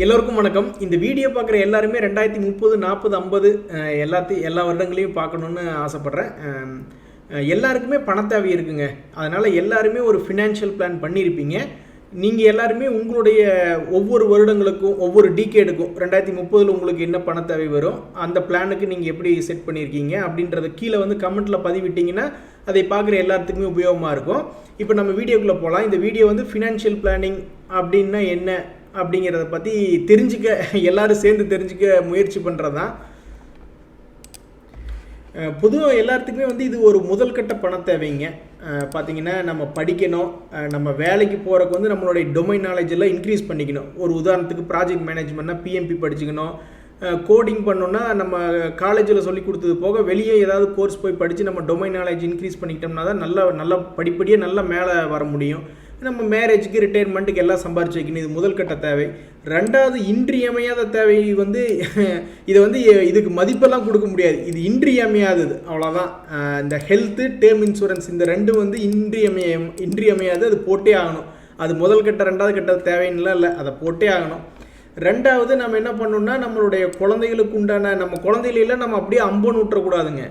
எல்லோருக்கும் வணக்கம். இந்த வீடியோ பார்க்குற எல்லாருமே 2030, 40, 50 எல்லா வருடங்களையும் பார்க்கணுன்னு ஆசைப்பட்றேன். எல்லாருக்குமே பண தேவை இருக்குங்க. அதனால் எல்லாருமே ஒரு ஃபினான்ஷியல் பிளான் பண்ணியிருப்பீங்க. நீங்கள் எல்லாருமே உங்களுடைய ஒவ்வொரு வருடங்களுக்கும் ஒவ்வொரு டீகேடுக்கும் 2030 உங்களுக்கு என்ன பண தேவை வரும், அந்த பிளானுக்கு நீங்கள் எப்படி செட் பண்ணியிருக்கீங்க அப்படின்றத கீழே வந்து கமெண்ட்டில் பதிவிட்டிங்கன்னா அதை பார்க்குற எல்லாத்துக்குமே உபயோகமாக இருக்கும். இப்போ நம்ம வீடியோக்குள்ளே போகலாம். இந்த வீடியோ வந்து ஃபினான்ஷியல் பிளானிங் அப்படின்னா என்ன அப்படிங்கிறத பற்றி தெரிஞ்சுக்க எல்லோரும் சேர்ந்து தெரிஞ்சுக்க முயற்சி பண்ணுறது தான். பொதுவாக எல்லாத்துக்குமே வந்து இது ஒரு முதல் கட்ட பண தேவைங்க. பார்த்திங்கன்னா நம்ம படிக்கணும், நம்ம வேலைக்கு போகிறக்கு வந்து நம்மளுடைய டொமைன் நாலேஜ் எல்லாம் இன்க்ரீஸ் பண்ணிக்கணும். ஒரு உதாரணத்துக்கு ப்ராஜெக்ட் மேனேஜ்மெண்ட்னா PMP படிச்சுக்கணும். கோடிங் பண்ணோன்னா நம்ம காலேஜில் சொல்லி கொடுத்தது போக வெளியே ஏதாவது கோர்ஸ் போய் படித்து நம்ம டொமைன் நாலேஜ் இன்க்ரீஸ் பண்ணிக்கிட்டோம்னா தான் நல்ல படிப்படியாக நல்லா மேலே வர முடியும். நம்ம மேரேஜுக்கு ரிட்டையர்மெண்ட்டுக்கு எல்லாம் சம்பாரிச்சு வைக்கணும். இது முதல் கட்ட தேவை. ரெண்டாவது இன்றியமையாத தேவை வந்து இதை வந்து இதுக்கு மதிப்பெல்லாம் கொடுக்க முடியாது, இது இன்றியமையாதது, அவ்வளோதான். இந்த ஹெல்த்து, டேர்ம் இன்சூரன்ஸ் இந்த ரெண்டும் வந்து இன்றியமையாது, அது போட்டே ஆகணும். அது முதல் கட்ட ரெண்டாவது கட்ட தேவைன்னுலாம் இல்லை, அதை போட்டே ஆகணும். ரெண்டாவது நம்ம என்ன பண்ணணும்னா நம்மளுடைய குழந்தைகளுக்கு உண்டான நம்ம குழந்தைகளெல்லாம் நம்ம அப்படியே அம்பன் விட்டுறக்கூடாதுங்க.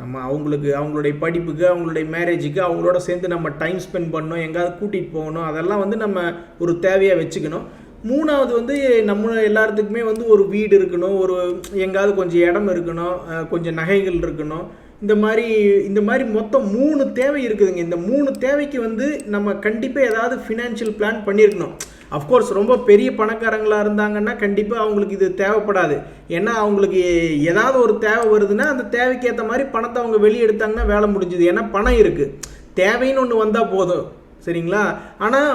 நம்ம அவங்களுடைய படிப்புக்கு, அவங்களுடைய மேரேஜுக்கு அவங்களோட சேர்ந்து நம்ம டைம் ஸ்பெண்ட் பண்ணணும், எங்கேயாவது கூட்டிகிட்டு போகணும், அதெல்லாம் வந்து நம்ம ஒரு தேவையாக வச்சுக்கணும். மூணாவது வந்து நம்ம எல்லாத்துக்குமே வந்து ஒரு வீடு இருக்கணும், ஒரு எங்கேயாவது கொஞ்சம் இடம் இருக்கணும், கொஞ்சம் நகைகள் இருக்கணும். இந்த மாதிரி மொத்தம் 3 தேவை இருக்குதுங்க. இந்த 3 தேவைக்கு வந்து நம்ம கண்டிப்பாக ஏதாவது ஃபினான்ஷியல் பிளான் பண்ணியிருக்கணும். அஃப்கோர்ஸ் ரொம்ப பெரிய பணக்காரங்களாக இருந்தாங்கன்னா கண்டிப்பாக அவங்களுக்கு இது தேவைப்படாது. ஏன்னா அவங்களுக்கு ஏதாவது ஒரு தேவை வருதுன்னா அந்த தேவைக்கு ஏற்ற மாதிரி பணத்தை அவங்க வெளியே எடுத்தாங்கன்னா வேலை முடிஞ்சுது. ஏன்னா பணம் இருக்குது, தேவைன்னு ஒன்று வந்தால் போதும், சரிங்களா? ஆனால்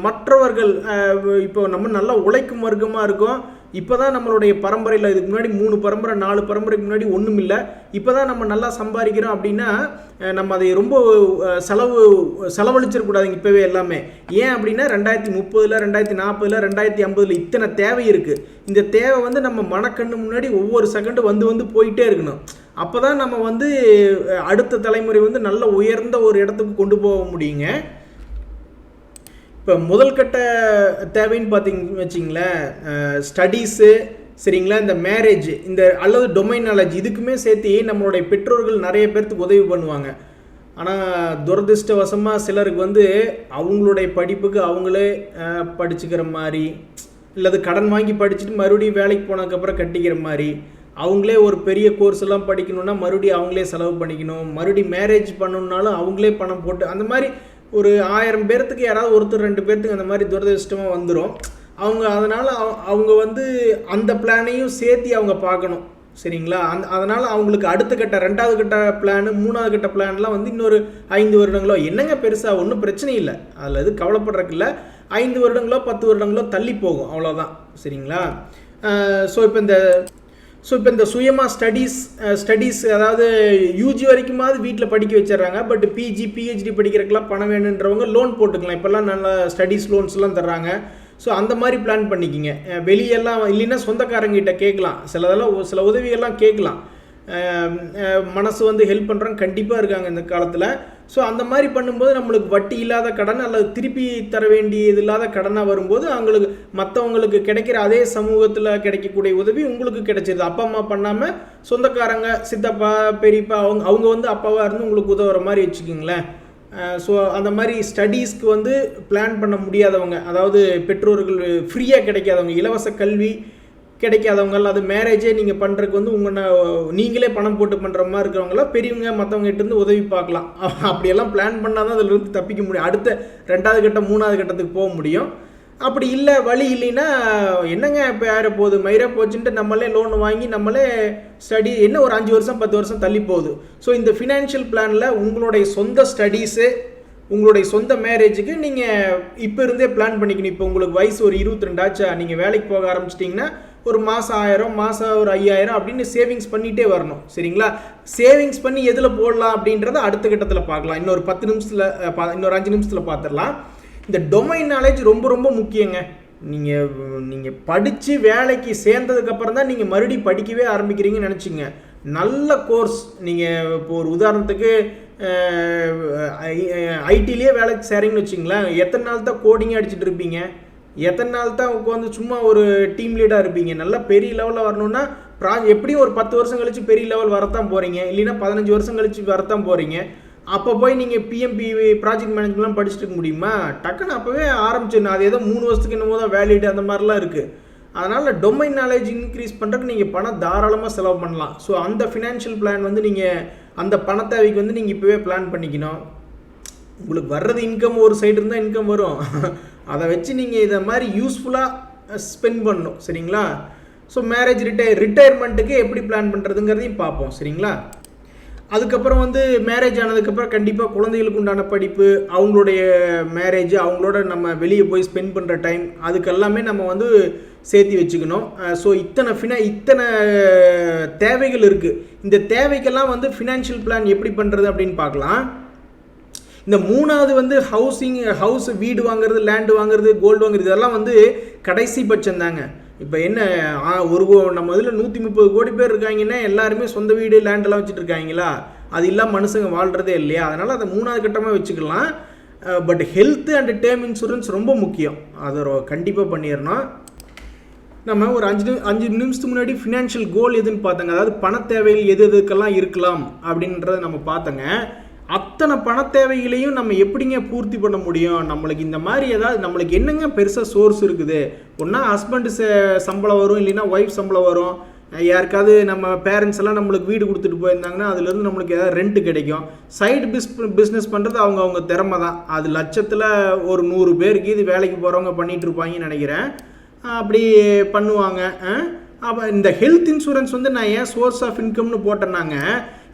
மற்றவர்கள் இப்போ நம்ம நல்லா உழைக்கும் வர்க்கமாக இருக்கோம். இப்போ தான் நம்மளுடைய பரம்பரையில் இதுக்கு முன்னாடி 3 பரம்பரை 4 பரம்பரைக்கு முன்னாடி ஒன்றும் இல்லை. இப்போ தான் நம்ம நல்லா சம்பாதிக்கிறோம் அப்படின்னா நம்ம அதை ரொம்ப செலவழிச்சிடக்கூடாதுங்க இப்போவே எல்லாமே. ஏன் அப்படின்னா 2030, 2040, 2050 இத்தனை தேவை இருக்குது. இந்த தேவை வந்து நம்ம மனக்கண்ணு முன்னாடி ஒவ்வொரு செகண்டு வந்து போயிட்டே இருக்கணும். அப்போ தான் நம்ம வந்து அடுத்த தலைமுறை வந்து நல்ல உயர்ந்த ஒரு இடத்துக்கு கொண்டு போக முடியுங்க. இப்போ முதல் கட்ட தேவைன்னு பார்த்தீங்கன்னு வச்சிங்களேன், ஸ்டடீஸு, சரிங்களா, இந்த மேரேஜ், இந்த அல்லது டொமைன் நாலேஜ், இதுக்குமே சேர்த்து நம்மளுடைய பெற்றோர்கள் நிறைய பேர்த்துக்கு உதவி பண்ணுவாங்க. ஆனால் துரதிருஷ்டவசமாக சிலருக்கு வந்து அவங்களுடைய படிப்புக்கு அவங்களே படிச்சுக்கிற மாதிரி, இல்லது கடன் வாங்கி படிச்சுட்டு மறுபடியும் வேலைக்கு போனதுக்கப்புறம் கட்டிக்கிற மாதிரி, அவங்களே ஒரு பெரிய கோர்ஸ் எல்லாம் படிக்கணுன்னா மறுபடியும் அவங்களே செலவு பண்ணிக்கணும், மறுபடியும் மேரேஜ் பண்ணணுன்னாலும் அவங்களே பணம் போட்டு, அந்த மாதிரி ஒரு 1000 பேர்த்துக்கு யாராவது ஒருத்தர் 2 பேர்த்துக்கு அந்த மாதிரி துரதிருஷ்டமாக வந்துடும். அதனால் அவங்க வந்து அந்த பிளானையும் சேர்த்து அவங்க பார்க்கணும், சரிங்களா? அதனால் அவங்களுக்கு அடுத்த கட்ட 2வது கட்ட பிளானு 3வது கட்ட பிளான்லாம் வந்து இன்னொரு 5 வருடங்களோ என்னங்க பெருசாக ஒன்றும் பிரச்சனை இல்லை, அதில் எது கவலைப்படுறதுக்கு இல்லை. 5 வருடங்களோ 10 வருடங்களோ தள்ளி போகும், அவ்வளோதான், சரிங்களா? ஸோ இப்போ இந்த சுயமாக ஸ்டடீஸ் அதாவது UG வரைக்குமாவது வீட்டில் படிக்க வச்சிடுறாங்க. பட் PG PhD படிக்கிறதுக்கெலாம் பணம் வேணுன்றவங்க லோன் போட்டுக்கலாம். இப்போல்லாம் நல்ல ஸ்டடீஸ் லோன்ஸ்லாம் தர்றாங்க. ஸோ அந்த மாதிரி பிளான் பண்ணிக்கிங்க. வெளியெல்லாம் இல்லைன்னா சொந்தக்காரங்கிட்ட கேட்கலாம், சில உதவிகள்லாம் கேட்கலாம். மனசு வந்து ஹெல்ப் பண்ணுறவங்க கண்டிப்பாக இருக்காங்க இந்த காலத்தில். ஸோ அந்த மாதிரி பண்ணும்போது நம்மளுக்கு வட்டி இல்லாத கடன் அல்லது திருப்பி தர வேண்டியது இல்லாத கடனாக வரும்போது அவங்களுக்கு மற்றவங்களுக்கு கிடைக்கிற அதே சமூகத்தில் கிடைக்கக்கூடிய உதவி உங்களுக்கு கிடைச்சிருது. அப்பா அம்மா பண்ணாமல் சொந்தக்காரங்க, சித்தப்பா, பெரியப்பா, அவங்க வந்து அப்பாவாக இருந்து உங்களுக்கு உதவுற மாதிரி வச்சுக்கிங்களேன். ஸோ அந்த மாதிரி ஸ்டடீஸ்க்கு வந்து பிளான் பண்ண முடியாதவங்க, அதாவது பெற்றோர்கள் ஃப்ரீயாக கிடைக்காதவங்க, இலவச கல்வி கிடைக்காதவங்க, அது மேரேஜே நீங்கள் பண்ணுறதுக்கு வந்து நீங்களே பணம் போட்டு பண்ணுற மாதிரி இருக்கிறவங்களாம் பெரியவங்க மற்றவங்ககிட்டருந்து உதவி பார்க்கலாம். அப்படியெல்லாம் பிளான் பண்ணால் தான் அதில் இருந்து தப்பிக்க முடியும், அடுத்த 2வது கட்டம் 3வது கட்டத்துக்கு போக முடியும். அப்படி இல்லை, வழி இல்லைன்னா என்னங்க இப்போ யாரை போகுது மயிரா போச்சுன்ட்டு நம்மளே லோன் வாங்கி நம்மளே ஸ்டடி என்ன ஒரு 5 வருஷம் 10 வருஷம் தள்ளி போகுது. ஸோ இந்த ஃபினான்ஷியல் பிளானில் உங்களுடைய சொந்த ஸ்டடீஸு, உங்களுடைய சொந்த மேரேஜுக்கு நீங்கள் இப்போ இருந்தே பிளான் பண்ணிக்கணும். இப்போ உங்களுக்கு வயசு ஒரு 22 ஆச்சா, நீங்கள் வேலைக்கு போக ஆரம்பிச்சிட்டிங்கன்னா ஒரு மாதம் 1000, மாதம் ஒரு 5000 அப்படின்னு சேவிங்ஸ் பண்ணிகிட்டே வரணும், சரிங்களா? சேவிங்ஸ் பண்ணி எதில் போடலாம் அப்படின்றத அடுத்த கட்டத்தில் பார்க்கலாம். இன்னொரு 10 நிமிஷத்தில் இன்னொரு 5 நிமிஷத்தில் பார்த்துடலாம். இந்த டொமைன் நாலேஜ் ரொம்ப ரொம்ப முக்கியங்க. நீங்கள் படித்து வேலைக்கு சேர்ந்ததுக்கப்புறம் தான் நீங்கள் மறுபடியும் படிக்கவே ஆரம்பிக்கிறீங்கன்னு நினச்சிங்க. நல்ல கோர்ஸ், நீங்கள் இப்போ ஒரு உதாரணத்துக்கு ஐடிலேயே வேலைக்கு சேரீங்கன்னு வச்சிங்களேன், எத்தனை நாள் தான் கோடிங்கே அடிச்சுட்டு இருப்பீங்க? எத்தனை நாள் தான் உட்காந்து சும்மா ஒரு டீம் லீடாக இருப்பீங்க? நல்லா பெரிய லெவலில் வரணும்னா எப்படியும் ஒரு 10 வருஷம் கழிச்சு பெரிய லெவல் வரத்தான் போகிறீங்க, இல்லைன்னா 15 வருஷம் கழிச்சு வரத்தான் போகிறீங்க. அப்போ போய் நீங்கள் பிஎம்பிவி ப்ராஜெக்ட் மேனேஜ்மெண்ட்லாம் படிச்சுட்டு இருக்க முடியுமா? டக்குன்னு அப்போவே ஆரம்பிச்சிடணும். அது ஏதோ 3 வருஷத்துக்கு என்னமோ தான் வேலிட் அந்த மாதிரிலாம் இருக்குது. அதனால் டொமைன் நாலேஜ் இன்க்ரீஸ் பண்ணுறதுக்கு நீங்கள் பணம் தாராளமாக செலவு பண்ணலாம். ஸோ அந்த ஃபினான்ஷியல் பிளான் வந்து நீங்கள் அந்த பண தேவைக்கு வந்து நீங்கள் இப்போவே பிளான் பண்ணிக்கணும். உங்களுக்கு வர்றது இன்கம் ஒரு சைடு இருந்தால் இன்கம் வரும், அதை வச்சு நீங்கள் இதை மாதிரி யூஸ்ஃபுல்லாக ஸ்பெண்ட் பண்ணணும். சரிங்களா? ஸோ மேரேஜ் ரிட்டையர்மெண்ட்டுக்கு எப்படி பிளான் பண்ணுறதுங்கிறதையும் பார்ப்போம். சரிங்களா? அதுக்கப்புறம் வந்து மேரேஜ் ஆனதுக்கப்புறம் கண்டிப்பாக குழந்தைகளுக்கு உண்டான படிப்பு, அவங்களுடைய மேரேஜ், அவங்களோட நம்ம வெளியே போய் ஸ்பெண்ட் பண்ணுற டைம், அதுக்கெல்லாமே நம்ம வந்து சேர்த்து வச்சுக்கணும். ஸோ இத்தனை தேவைகள் இருக்குது. இந்த தேவைக்கெல்லாம் வந்து ஃபினான்ஷியல் பிளான் எப்படி பண்ணுறது அப்படின்னு பார்க்கலாம். இந்த 3வது வந்து ஹவுஸ் வீடு வாங்குறது, லேண்டு வாங்குறது, கோல்டு வாங்குறது, இதெல்லாம் வந்து கடைசி பட்சம் தாங்க. இப்போ என்ன நம்ம இதில் 130 கோடி பேர் இருக்காங்கன்னா எல்லாருமே சொந்த வீடு லேண்டெல்லாம் வச்சுட்டு இருக்காங்களா? அது இல்லாமல் மனுஷங்க வாழ்கிறதே இல்லையா? அதனால் அதை 3வது கட்டமாக வச்சுக்கலாம். But health and term insurance ரொம்ப முக்கியம், அதை கண்டிப்பாக பண்ணிடணும். நம்ம ஒரு 5 நிமிஷத்துக்கு முன்னாடி ஃபினான்ஷியல் கோல் எதுன்னு பார்த்தோங்க, அதாவது பண தேவைகள் எதுக்கெல்லாம் இருக்கலாம் அப்படின்றத நம்ம பார்த்தோங்க. அத்தனை பண தேவைகளையும் நம்ம எப்படிங்க பூர்த்தி பண்ண முடியும்? நம்மளுக்கு இந்த மாதிரி ஏதாவது நம்மளுக்கு என்னங்க பெருசாக சோர்ஸ் இருக்குது? ஒன்றா ஹஸ்பண்டு சம்பளம் வரும், இல்லைன்னா ஒய்ஃப் சம்பளம் வரும், யாருக்காவது நம்ம பேரண்ட்ஸ் எல்லாம் நம்மளுக்கு வீடு கொடுத்துட்டு போயிருந்தாங்கன்னா அதுலேருந்து நம்மளுக்கு ஏதாவது ரெண்ட் கிடைக்கும். சைடு பிஸ்னஸ் பண்ணுறது அவங்க திறமை தான். அது லட்சத்தில் ஒரு 100 பேருக்கு இது வேலைக்கு போகிறவங்க பண்ணிகிட்டு இருப்பாங்கன்னு நினைக்கிறேன். அப்படி பண்ணுவாங்க. அப்போ இந்த ஹெல்த் இன்சூரன்ஸ் வந்து நான் ஏன் சோர்ஸ் ஆஃப் இன்கம்னு போட்டேன்னாங்க,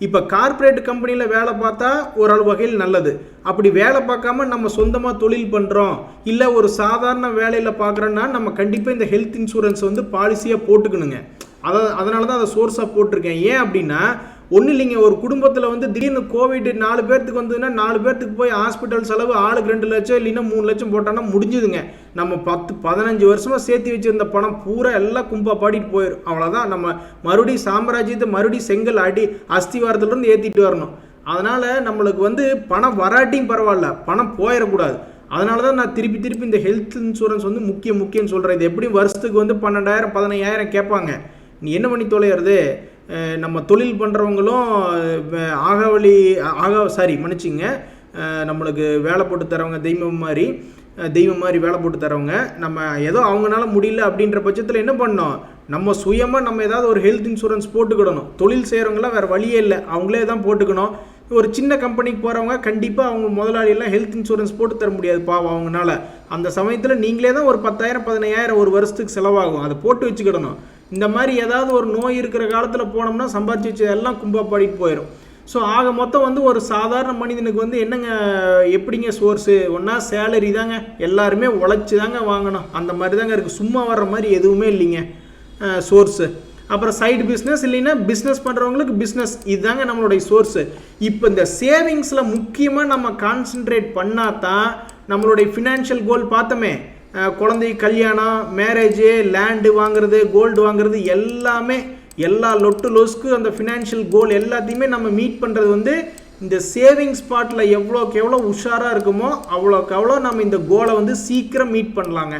இப்போ கார்ப்பரேட் கம்பெனியில் வேலை பார்த்தா ஓரளவு வகையில் நல்லது. அப்படி வேலை பார்க்காம நம்ம சொந்தமாக தொழில் பண்ணுறோம், இல்லை ஒரு சாதாரண வேலையில் பார்க்குறோன்னா நம்ம கண்டிப்பாக இந்த ஹெல்த் இன்சூரன்ஸ் வந்து பாலிசியாக போட்டுக்கணுங்க. அதனால தான் அதை சோர்ஸாக போட்டிருக்கேன். ஏன் அப்படின்னா, ஒன்றும் இல்லைங்க, ஒரு குடும்பத்தில் வந்து திடீர்னு கோவிட் 4 பேர்த்துக்கு வந்ததுன்னா 4 பேர்த்துக்கு போய் ஹாஸ்பிட்டல் செலவு ஆளுக்கு 2 லட்சம் இல்லைன்னா 3 லட்சம் போட்டோன்னா முடிஞ்சுதுங்க. நம்ம 10-15 வருஷமாக சேர்த்து வச்சுருந்த பணம் பூரா எல்லாம் கும்பா பாடிட்டு போயிடும். அவ்வளோதான். நம்ம மறுபடியும் சாம்ராஜ்யத்தை மறுபடியும் செங்கல் அஸ்திவாரத்துலேருந்து ஏற்றிட்டு வரணும். அதனால் நம்மளுக்கு வந்து பணம் வராட்டியும் பரவாயில்ல, பணம் போயிடக்கூடாது. அதனால தான் நான் திருப்பி இந்த ஹெல்த் இன்சூரன்ஸ் வந்து முக்கியம்னு சொல்கிறேன். இது எப்படியும் வருஷத்துக்கு வந்து 12,000-15,000 கேட்பாங்க. நீ என்ன பண்ணி தொலைகிறது? நம்ம தொழில் பண்ணுறவங்களும் மன்னிச்சிங்க, நம்மளுக்கு வேலை போட்டு தரவங்க தெய்வம் மாதிரி வேலை போட்டு தரவங்க, நம்ம ஏதோ அவங்களால முடியல அப்படின்ற பட்சத்தில் என்ன பண்ணோம், நம்ம சுயமாக நம்ம ஏதாவது ஒரு ஹெல்த் இன்சூரன்ஸ் போட்டுக்கிடணும். தொழில் செய்கிறவங்களாம் வேறு வழியே இல்லை, அவங்களே தான் போட்டுக்கணும். ஒரு சின்ன கம்பெனிக்கு போகிறவங்க கண்டிப்பாக அவங்க முதலாளியெல்லாம் ஹெல்த் இன்சூரன்ஸ் போட்டு தர முடியாது பாவம் அவங்களால. அந்த சமயத்தில் நீங்களே தான் ஒரு 10,000-15,000 ஒரு வருஷத்துக்கு செலவாகும், அதை போட்டு வச்சுக்கிடணும். இந்த மாதிரி ஏதாவது ஒரு நோய் இருக்கிற காலத்தில் போனோம்னா சம்பாதிச்சு வச்சு எல்லாம் கும்பா பாடிட்டு போயிடும். ஸோ ஆக மொத்தம் வந்து ஒரு சாதாரண மனிதனுக்கு வந்து என்னங்க எப்படிங்க சோர்ஸு? ஒன்றா சேலரி தாங்க, எல்லாருமே உழைச்சி தாங்க வாங்கணும், அந்த மாதிரி தாங்க இருக்குது. சும்மா வர்ற மாதிரி எதுவுமே இல்லைங்க சோர்ஸு. அப்புறம் சைடு பிஸ்னஸ், இல்லைன்னா பிஸ்னஸ் பண்ணுறவங்களுக்கு பிஸ்னஸ், இதுதாங்க நம்மளுடைய சோர்ஸு. இப்போ இந்த சேவிங்ஸில் முக்கியமாக நம்ம கான்சென்ட்ரேட் பண்ணால் தான் நம்மளுடைய ஃபினான்ஷியல் கோல் பார்த்தோமே, குழந்தை கல்யாணம், மேரேஜு, லேண்டு வாங்குறது, கோல்டு வாங்குறது, எல்லா லொஸ்க்கு அந்த ஃபினான்ஷியல் கோல் எல்லாத்தையுமே நம்ம மீட் பண்ணுறது வந்து இந்த சேவிங்ஸ் பார்ட்டில் எவ்வளோக்கு எவ்வளோ உஷாராக இருக்குமோ அவ்வளோக்கு அவ்வளோ நம்ம இந்த கோலை வந்து சீக்கிரம் மீட் பண்ணலாங்க.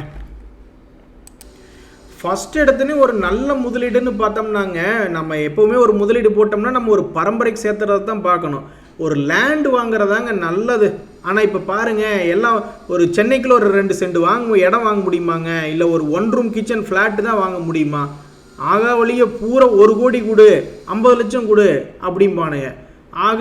ஃபஸ்ட் எடுத்துன்னு ஒரு நல்ல முதலீடுன்னு பார்த்தோம்னாங்க, நம்ம எப்போவுமே ஒரு முதலீடு போட்டோம்னா நம்ம ஒரு பரம்பரைக்கு சேர்த்துறது தான் பார்க்கணும். ஒரு லேண்டு வாங்குறதாங்க நல்லது. ஆனால் இப்போ பாருங்கள், எல்லாம் ஒரு சென்னைக்குள்ள ஒரு 2 சென்ட் இடம் வாங்க முடியுமாங்க? இல்லை ஒரு 1 ரூம் கிச்சன் ஃப்ளாட்டு தான் வாங்க முடியுமா? ஆகா வழியை பூரா 1 கோடி கொடு, 50 லட்சம் கொடு அப்படிம்பானுங்க. ஆக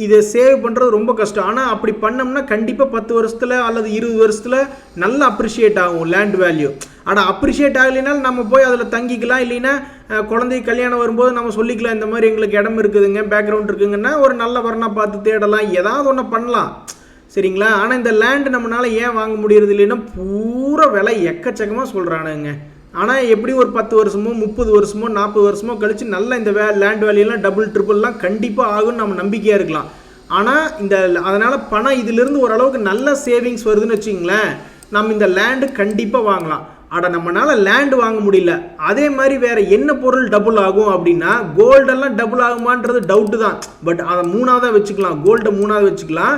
இதை சேவ் பண்ணுறது ரொம்ப கஷ்டம். ஆனால் அப்படி பண்ணோம்னா கண்டிப்பாக 10 வருஷத்தில் அல்லது 20 வருஷத்தில் நல்லா அப்ரிஷியேட் ஆகும் லேண்ட் வேல்யூ. ஆனால் அப்ரிஷியேட் ஆகலைனாலும் நம்ம போய் அதில் தங்கிக்கலாம், இல்லைன்னா குழந்தை கல்யாணம் வரும்போது நம்ம சொல்லிக்கலாம், இந்த மாதிரி எங்களுக்கு இடம் இருக்குதுங்க, பேக்ரவுண்ட் இருக்குங்கன்னா ஒரு நல்ல வரணா பார்த்து தேடலாம், ஏதாவது ஒன்று பண்ணலாம். சரிங்களா? ஆனால் இந்த லேண்டு நம்மளால் ஏன் வாங்க முடியறது இல்லைன்னா பூரா விலை எக்கச்சக்கமாக சொல்கிறானுங்க. ஆனால் எப்படி ஒரு 10 வருஷமோ 30 வருஷமோ 40 வருஷமோ கழித்து நல்லா இந்த லேண்ட் வேல்யூலாம் டபுள் ட்ரிபிள்லாம் கண்டிப்பாக ஆகும்னு நம்ம நம்பிக்கையாக இருக்கலாம். ஆனால் அதனால் பணம் இதிலிருந்து ஓரளவுக்கு நல்ல சேவிங்ஸ் வருதுன்னு வச்சிங்களேன், நம்ம இந்த லேண்டு கண்டிப்பாக வாங்கலாம். நம்மளால லேண்டு வாங்க முடியல, அதே மாதிரி வேற என்ன பொருள் டபுள் ஆகும் அப்படின்னா, கோல்டெல்லாம் டபுள் ஆகுமான்றது டவுட்டு தான். பட் அதை 3ஆவதாக வச்சுக்கலாம், கோல்டை 3ஆவது வச்சுக்கலாம்.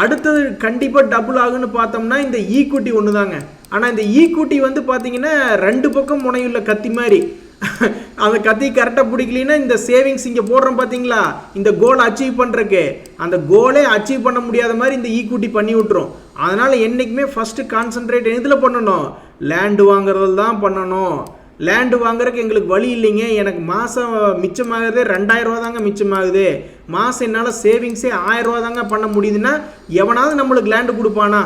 அடுத்தது கண்டிப்பாக டபுள் ஆகுன்னு பார்த்தோம்னா இந்த ஈக்விட்டி ஒன்று தாங்க. ஆனால் இந்த ஈக்குட்டி வந்து பார்த்தீங்கன்னா 2 பக்கம் முனையுள்ள கத்தி மாதிரி. அந்த கத்தி கரெக்டாக பிடிக்கலன்னா இந்த சேவிங்ஸ் இங்கே போடுறோம் பார்த்தீங்களா, இந்த கோலை அச்சீவ் பண்ணுறக்கு அந்த கோலே அச்சீவ் பண்ண முடியாத மாதிரி இந்த ஈக்குட்டி பண்ணி விட்டுரும். அதனால் என்றைக்குமே ஃபஸ்ட்டு கான்சன்ட்ரேட் எதில் பண்ணணும், லேண்டு வாங்குறதுல தான் பண்ணணும். லேண்டு வாங்குறதுக்கு எங்களுக்கு வழி இல்லைங்க, எனக்கு மாதம் மிச்சமாகுது 2000 ரூபா தாங்க மிச்சமாகுது, மாதம் என்னால் சேவிங்ஸே 1000 ரூபா தாங்க பண்ண முடியுதுன்னா எவனாவது நம்மளுக்கு லேண்டு கொடுப்பானா?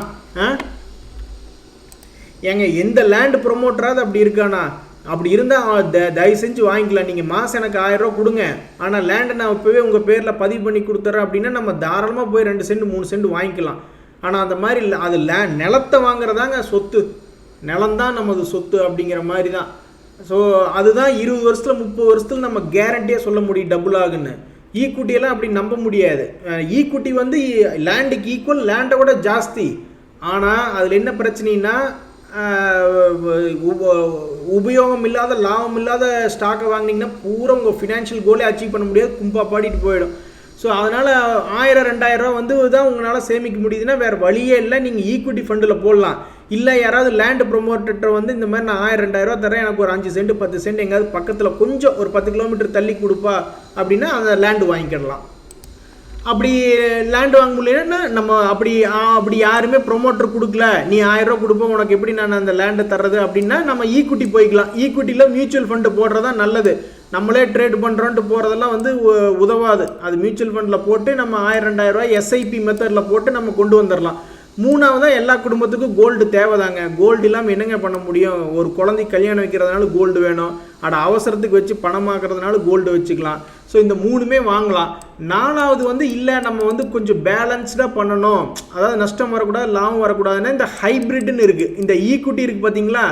ஏங்க எந்த லேண்டு ப்ரொமோட்டராவது அப்படி இருக்கானா? அப்படி இருந்தால் தயவு செஞ்சு வாங்கிக்கலாம். நீங்கள் மாதம் எனக்கு 1000 ரூபா கொடுங்க, ஆனால் லேண்டை நான் இப்போவே உங்கள் பேரில் பதிவு பண்ணி கொடுத்துட்றேன் அப்படின்னா நம்ம தாராளமாக போய் 2 சென்ட் 3 சென்ட் வாங்கிக்கலாம். ஆனால் அந்த மாதிரி இல்லை, அது நிலத்தை வாங்குறதாங்க சொத்து, நிலம்தான் நமது சொத்து அப்படிங்கிற மாதிரி தான். ஸோ அதுதான் 20 வருஷத்தில் 30 வருஷத்தில் நம்ம கேரண்டியாக சொல்ல முடியும் டபுள் ஆகுன்னு. ஈக்குட்டியெல்லாம் அப்படி நம்ப முடியாது. ஈக்குட்டி வந்து லேண்டுக்கு ஈக்குவல், லேண்டை விட ஜாஸ்தி. ஆனால் அதில் என்ன பிரச்சனைனா உபயோகம் இல்லாத லாபம் இல்லாத ஸ்டாக்கை வாங்கினீங்கன்னா பூரா உங்கள் ஃபினான்ஷியல் கோலே அச்சீவ் பண்ண முடியாது, கும்பா பாடிட்டு போயிடும். ஸோ அதனால் 1000-2000 ரூபா வந்து தான் உங்களால் சேமிக்க முடியுதுன்னா வேறு வழியே இல்லை, நீங்கள் ஈக்குவிட்டி ஃபண்டில் போடலாம். இல்லை யாராவது லேண்டு ப்ரொமோட்டர் வந்து இந்த மாதிரி நான் 1000-2000 ரூபா தரேன், எனக்கு ஒரு 5 சென்ட் 10 சென்ட் எங்கேயாவது பக்கத்தில் கொஞ்சம் ஒரு 10 கிலோமீட்டர் தள்ளி கொடுப்பா அப்படின்னா அந்த லேண்டு வாங்கிக்கிடலாம். அப்படி லேண்டு வாங்க முடியலன்னா நம்ம அப்படி யாருமே ப்ரொமோட்டர் கொடுக்கல, நீ 1000 ரூபா கொடுப்போம் உனக்கு எப்படி நான் அந்த லேண்டை தர்றது அப்படின்னா நம்ம ஈக்குவிட்டி போய்க்கலாம். ஈக்குவிட்டியில் மியூச்சுவல் ஃபண்டு போடுறது தான் நல்லது. நம்மளே ட்ரேட் பண்ணுறோன்ட்டு போகிறதெல்லாம் வந்து உதவாது. அது மியூச்சுவல் ஃபண்டில் போட்டு நம்ம 1000-2000 ரூபா எஸ்ஐபி மெத்தடில் போட்டு நம்ம கொண்டு வந்துடலாம். மூணாவதாக எல்லா குடும்பத்துக்கும் கோல்டு தேவைதாங்க. கோல்டு இல்லாமல் என்னங்க பண்ண முடியும்? ஒரு குழந்தைக்கு கல்யாணம் வைக்கிறதுனால கோல்டு வேணும், அவசரத்துக்கு வச்சு பணமாக்குறதுனால கோல்டு வச்சுக்கலாம். ஸோ இந்த 3மே வாங்கலாம். 4வது வந்து இல்லை நம்ம வந்து கொஞ்சம் பேலன்ஸ்டாக பண்ணணும், அதாவது நஷ்டம் வரக்கூடாது லாபம் வரக்கூடாதுன்னா இந்த ஹைப்ரிட்னு இருக்குது. இந்த ஈக்குவிட்டி இருக்குது பார்த்தீங்களா,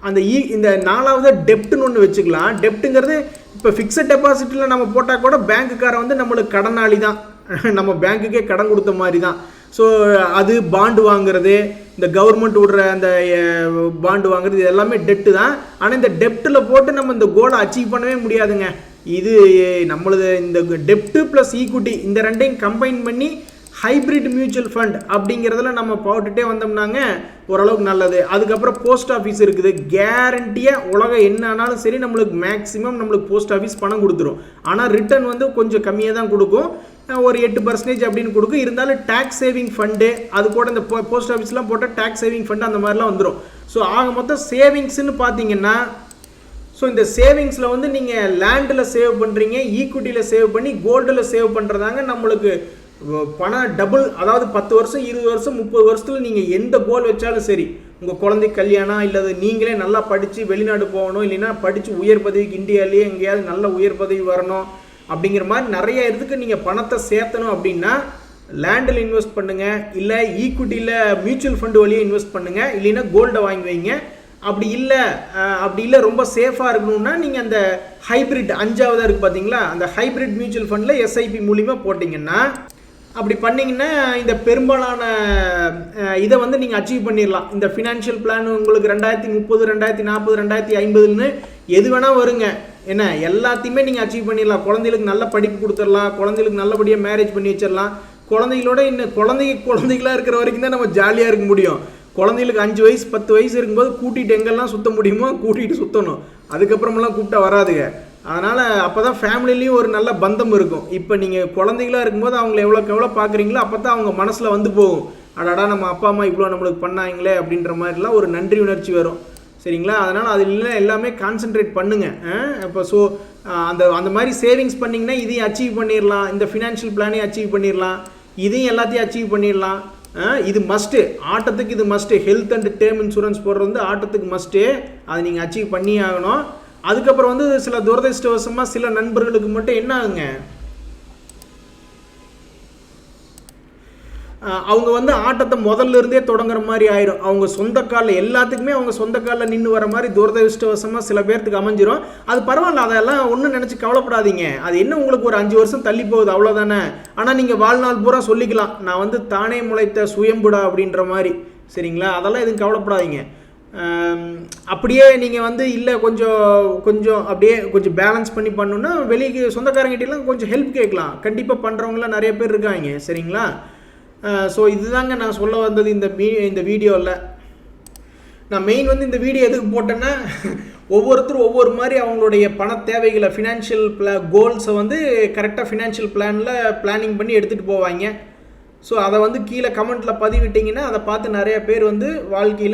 அந்த இந்த 4வது டெப்ட்னு ஒன்று வச்சுக்கலாம். டெப்ட்டுங்கிறது இப்போ ஃபிக்ஸட் டெபாசிட்டில் நம்ம போட்டால் கூட பேங்க்குக்காரன் வந்து நம்மளுக்கு கடனாளி தான், நம்ம பேங்க்குக்கே கடன் கொடுத்த மாதிரி தான். ஸோ அது பாண்டு வாங்குறது, இந்த கவர்மெண்ட் விடுற அந்த பாண்டு வாங்குறது, இது எல்லாமே டெப்ட்டு தான். ஆனால் இந்த டெப்ட்டில் போட்டு நம்ம இந்த கோலை அச்சீவ் பண்ணவே முடியாதுங்க. இது நம்மளது இந்த டெப்ட்டு ப்ளஸ் ஈக்குவிட்டி இந்த ரெண்டையும் கம்பைன் பண்ணி ஹைப்ரிட் மியூச்சுவல் ஃபண்ட் அப்படிங்கிறதுல நம்ம போட்டுகிட்டே வந்தோம்னாங்க ஓரளவுக்கு நல்லது. அதுக்கப்புறம் போஸ்ட் ஆஃபீஸ் இருக்குது, கேரண்டியாக உலகம் என்ன ஆனாலும் சரி நம்மளுக்கு மேக்ஸிமம் நம்மளுக்கு போஸ்ட் ஆஃபீஸ் பணம் கொடுத்துரும். ஆனால் ரிட்டர்ன் வந்து கொஞ்சம் கம்மியாக தான் கொடுக்கும், ஒரு 8% அப்படின்னு கொடுக்கும். இருந்தாலும் டேக்ஸ் சேவிங் ஃபண்டு அது கூட இந்த போஸ்ட் ஆஃபீஸ்லாம் போட்டால் டேக்ஸ் சேவிங் ஃபண்டு அந்த மாதிரிலாம் வந்துடும். ஸோ ஆக மொத்தம் சேவிங்ஸ்ன்னு பார்த்தீங்கன்னா, ஸோ இந்த சேவிங்ஸில் வந்து நீங்கள் லேண்டில் சேவ் பண்ணுறீங்க, ஈக்குவிட்டியில் சேவ் பண்ணி கோல்டில் சேவ் பண்ணுறதாங்க நம்மளுக்கு பணம் டபுள். அதாவது 10 வருஷம் 20 வருஷம் 30 வருஷத்தில் நீங்கள் எந்த கோல் வச்சாலும் சரி, உங்கள் குழந்தைக்கு கல்யாணம், இல்லை நீங்களே நல்லா படித்து வெளிநாடு போகணும், இல்லைன்னா படித்து உயர் பதவிக்கு இந்தியாவிலேயே எங்கேயாவது நல்ல உயர் பதவி வரணும் அப்படிங்கிற மாதிரி நிறைய இதுக்கு நீங்கள் பணத்தை சேர்த்தணும் அப்படின்னா லேண்டில் இன்வெஸ்ட் பண்ணுங்கள், இல்லை ஈக்குவிட்டியில் மியூச்சுவல் ஃபண்டு வழியாக இன்வெஸ்ட் பண்ணுங்கள், இல்லைன்னா கோல்டை வாங்கி வைங்க. அப்படி இல்லை ரொம்ப சேஃபாக இருக்கணும்னா நீங்கள் அந்த ஹைப்ரிட் 5வது இருக்குது பார்த்தீங்களா, அந்த ஹைப்ரிட் மியூச்சுவல் ஃபண்டில் எஸ்ஐபி மூலிமா போட்டிங்கன்னா, அப்படி பண்ணிங்கன்னா இந்த பெரும்பாலான இதை வந்து நீங்கள் அச்சீவ் பண்ணிடலாம். இந்த ஃபினான்ஷியல் பிளான் உங்களுக்கு 2030 2040 2050ன்னு எது வேணால் வருங்க, என்ன எல்லாத்தையுமே நீங்கள் அச்சீவ் பண்ணிடலாம். குழந்தைகளுக்கு நல்ல படிப்பு கொடுத்துடலாம், குழந்தைகளுக்கு நல்லபடியாக மேரேஜ் பண்ணி வச்சிடலாம். குழந்தைகளோட இன்னும் குழந்தைகளாக இருக்கிற வரைக்கும் தான் நம்ம ஜாலியாக இருக்க முடியும். குழந்தைகளுக்கு 5 வயசு 10 வயசு இருக்கும்போது கூட்டிகிட்டு எங்கெல்லாம் சுற்ற முடியுமோ கூட்டிகிட்டு சுற்றணும், அதுக்கப்புறமெல்லாம் கூப்பிட்டா வராதுங்க. அதனால் அப்போ தான் ஃபேமிலிலையும் ஒரு நல்ல பந்தம் இருக்கும். இப்போ நீங்கள் குழந்தைகளாக இருக்கும்போது அவங்கள எவ்வளோ பார்க்குறீங்களோ அப்போ தான் அவங்க மனசில் வந்து போகும், அடாடா நம்ம அப்பா அம்மா இவ்வளோ நம்மளுக்கு பண்ணாங்களே அப்படின்ற மாதிரிலாம் ஒரு நன்றி உணர்ச்சி வரும். சரிங்களா? அதனால் அது இல்லை எல்லாமே கான்சென்ட்ரேட் பண்ணுங்கள். இப்போ ஸோ அந்த மாதிரி சேவிங்ஸ் பண்ணிங்கன்னா இதையும் அச்சீவ் பண்ணிடலாம், இந்த ஃபினான்ஷியல் பிளானையும் அச்சீவ் பண்ணிடலாம், இதையும் எல்லாத்தையும் அச்சீவ் பண்ணிடலாம். இது மஸ்ட்டு, ஆட்டத்துக்கு இது must. Health and term insurance போடுறது வந்து ஆட்டத்துக்கு மஸ்ட்டு, அதை நீங்கள் அச்சீவ் பண்ணி ஆகணும். அதுக்கப்புறம் வந்து சில துரதிருஷ்டவசமாக சில நண்பர்களுக்கு மட்டும் என்ன ஆகுங்க, அவங்க வந்து ஆட்டத்தை முதல்ல இருந்தே தொடங்குற மாதிரி ஆயிரும். அவங்க சொந்த காலில் எல்லாத்துக்குமே அவங்க சொந்த காலில் நின்று வர மாதிரி துரதிருஷ்டவசமாக சில பேர்த்துக்கு அமைஞ்சிரும். அது பரவாயில்ல, அதெல்லாம் ஒன்றும் நினச்சி கவலைப்படாதீங்க. அது என்ன உங்களுக்கு ஒரு 5 வருஷம் தள்ளி போகுது அவ்வளோதானே. ஆனால் நீங்கள் வாழ்நாள் பூரா சொல்லிக்கலாம் நான் வந்து தானே முளைத்த சுயம்புடா அப்படின்ற மாதிரி. சரிங்களா? அதெல்லாம் எதுவும் கவலைப்படாதீங்க. அப்படியே நீங்கள் வந்து இல்லை கொஞ்சம் அப்படியே கொஞ்சம் பேலன்ஸ் பண்ணி பண்ணணுன்னா வெளியே சொந்தக்காரங்கிட்டலாம் கொஞ்சம் ஹெல்ப் கேட்கலாம். கண்டிப்பாக பண்ணுறவங்களாம் நிறைய பேர் இருக்காங்க. சரிங்களா? ஸோ இதுதாங்க நான் சொல்ல வந்தது இந்த வீடியோவில். நான் மெயின் வந்து இந்த வீடியோ எதுக்கு போட்டேன்னா ஒவ்வொருத்தரும் ஒவ்வொரு மாதிரி அவங்களுடைய பண தேவைகளை ஃபினான்ஷியல் கோல்ஸை வந்து கரெக்டாக ஃபினான்ஷியல் பிளானிங் பண்ணி எடுத்துகிட்டு போவாங்க. ஸோ அதை வந்து கீழே கமெண்ட்டில் பதிவிட்டிங்கன்னா அதை பார்த்து நிறைய பேர் வந்து வாழ்க்கையில்